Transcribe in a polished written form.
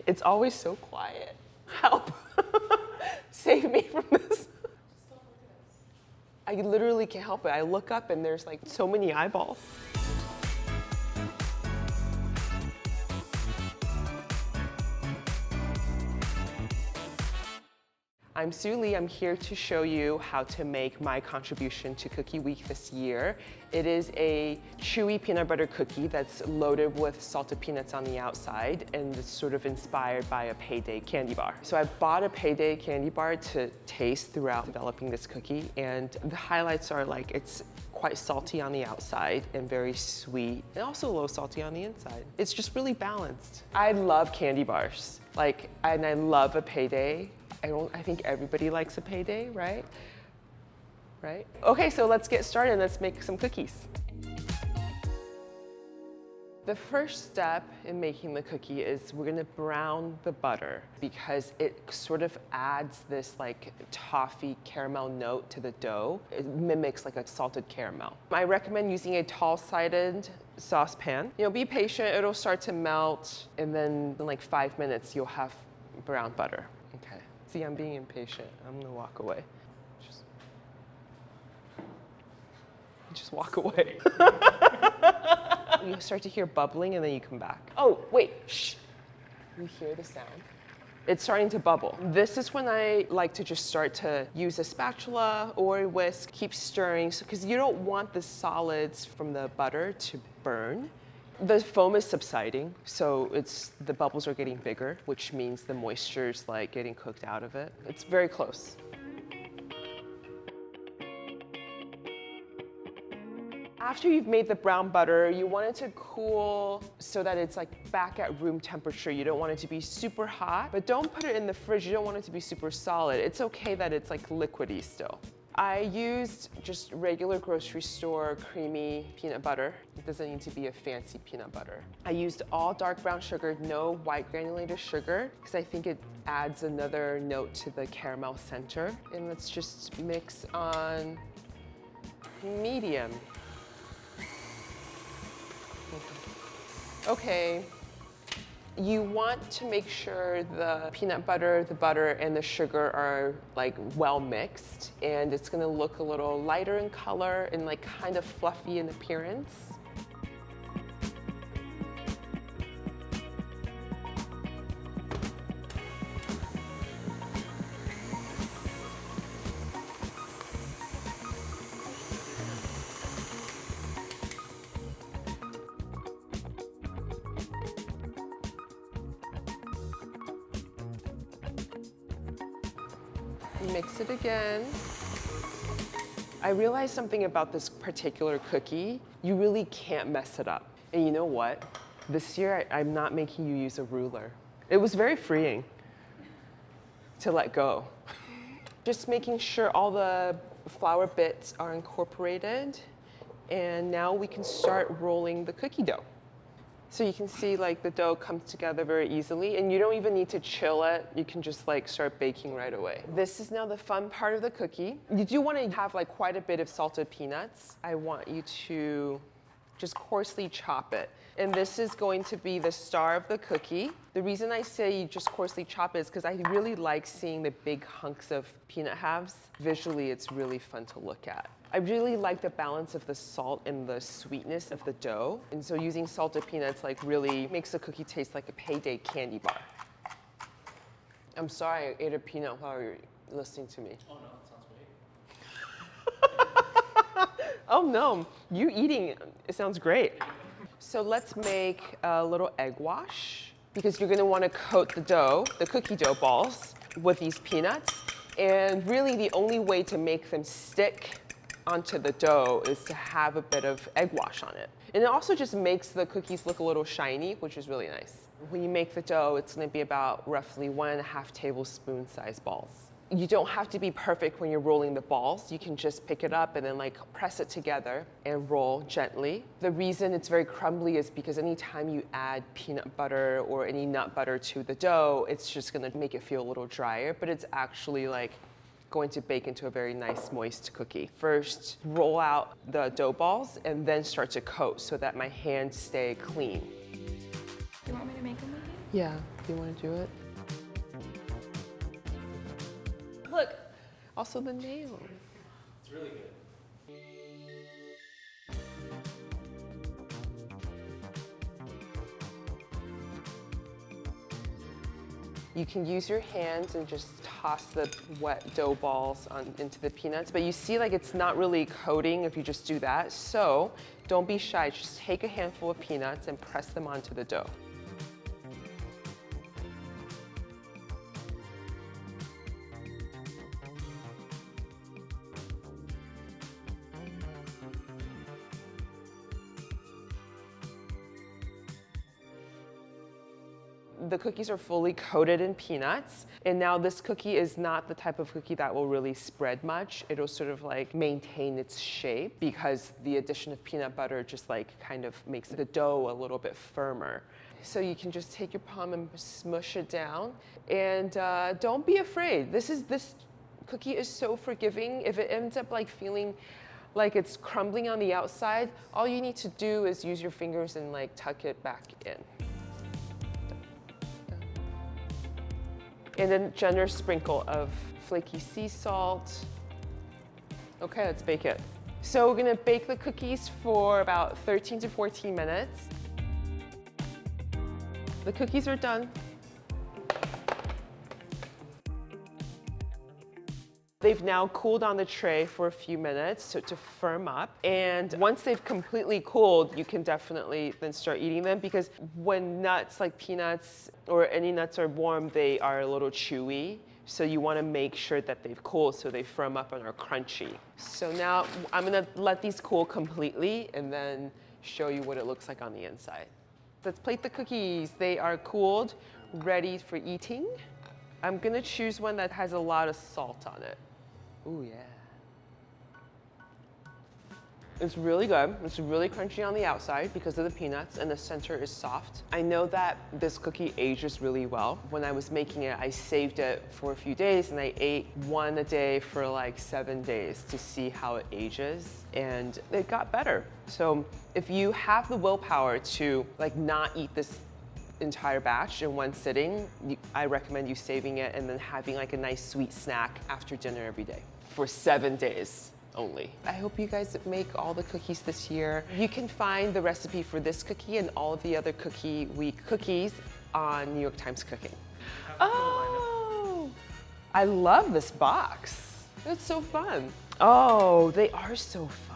It's always so quiet. Help. Save me from this. I literally can't help it. I look up and there's like so many eyeballs. I'm Sue Lee. I'm here to show you how to make my contribution to Cookie Week this year. It is a chewy peanut butter cookie that's loaded with salted peanuts on the outside, and it's sort of inspired by a Payday candy bar. So I bought a Payday candy bar to taste throughout developing this cookie, and the highlights are like it's quite salty on the outside and very sweet, and also a little salty on the inside. It's just really balanced. I love candy bars, and I love a Payday. I think everybody likes a Payday, right? Right? Okay, so let's get started. Let's make some cookies. The first step in making the cookie is we're gonna brown the butter because it sort of adds this like toffee caramel note to the dough. It mimics like a salted caramel. I recommend using a tall-sided saucepan. Be patient, it'll start to melt, and then in like 5 minutes, you'll have brown butter. Okay. See, I'm being impatient. I'm gonna walk away. Just walk away. You start to hear bubbling and then you come back. Oh, wait, shh. You hear the sound? It's starting to bubble. This is when I like to just start to use a spatula or a whisk, keep stirring, because you don't want the solids from the butter to burn. The foam is subsiding, so the bubbles are getting bigger, which means the moisture is like getting cooked out of it. It's very close. After you've made the brown butter, you want it to cool so that it's like back at room temperature. You don't want it to be super hot, but don't put it in the fridge. You don't want it to be super solid. It's okay that it's like liquidy still. I used just regular grocery store creamy peanut butter. It doesn't need to be a fancy peanut butter. I used all dark brown sugar, no white granulated sugar, because I think it adds another note to the caramel center. And let's just mix on medium. Okay. You want to make sure the peanut butter, the butter, and the sugar are like well mixed, and it's gonna look a little lighter in color and like kind of fluffy in appearance. Mix it again. I realized something about this particular cookie. You really can't mess it up. And you know what? This year, I'm not making you use a ruler. It was very freeing to let go. Just making sure all the flour bits are incorporated. And now we can start rolling the cookie dough. So you can see like the dough comes together very easily, and you don't even need to chill it. You can just like start baking right away. This is now the fun part of the cookie. You do want to have like quite a bit of salted peanuts. I want you to just coarsely chop it. And this is going to be the star of the cookie. The reason I say you just coarsely chop it is because I really like seeing the big hunks of peanut halves. Visually, it's really fun to look at. I really like the balance of the salt and the sweetness of the dough. And so using salted peanuts like really makes the cookie taste like a Payday candy bar. I'm sorry I ate a peanut while you were listening to me. Oh no, it sounds great. Oh no, you eating, it sounds great. So let's make a little egg wash, because you're gonna wanna coat the dough, the cookie dough balls, with these peanuts. And really the only way to make them stick onto the dough is to have a bit of egg wash on it. And it also just makes the cookies look a little shiny, which is really nice. When you make the dough, it's gonna be about roughly 1.5 tablespoon size balls. You don't have to be perfect when you're rolling the balls. You can just pick it up and then like press it together and roll gently. The reason it's very crumbly is because anytime you add peanut butter or any nut butter to the dough, it's just gonna make it feel a little drier, but it's actually like going to bake into a very nice moist cookie. First, roll out the dough balls and then start to coat so that my hands stay clean. Do you want me to make them with you? Yeah. you want to do it. Look, also the nail. It's really good. You can use your hands and just toss the wet dough balls into the peanuts, but you see like it's not really coating if you just do that. So don't be shy, just take a handful of peanuts and press them onto the dough. The cookies are fully coated in peanuts, and now this cookie is not the type of cookie that will really spread much. It'll sort of like maintain its shape because the addition of peanut butter just like kind of makes the dough a little bit firmer. So you can just take your palm and smush it down, and don't be afraid. This cookie is so forgiving. If it ends up like feeling like it's crumbling on the outside, all you need to do is use your fingers and like tuck it back in. And then generous sprinkle of flaky sea salt. Okay, let's bake it. So we're gonna bake the cookies for about 13 to 14 minutes. The cookies are done. They've now cooled on the tray for a few minutes to firm up. And once they've completely cooled, you can definitely then start eating them, because when nuts like peanuts or any nuts are warm, they are a little chewy. So you want to make sure that they've cooled so they firm up and are crunchy. So now I'm going to let these cool completely and then show you what it looks like on the inside. Let's plate the cookies. They are cooled, ready for eating. I'm going to choose one that has a lot of salt on it. Ooh, yeah. It's really good. It's really crunchy on the outside because of the peanuts, and the center is soft. I know that this cookie ages really well. When I was making it, I saved it for a few days, and I ate one a day for like 7 days to see how it ages, and it got better. So if you have the willpower to like not eat this entire batch in one sitting, I recommend you saving it and then having like a nice sweet snack after dinner every day for 7 days only. I hope you guys make all the cookies this year. You can find the recipe for this cookie and all of the other Cookie Week cookies on New York Times Cooking. Oh, I love this box. It's so fun. Oh, they are so fun.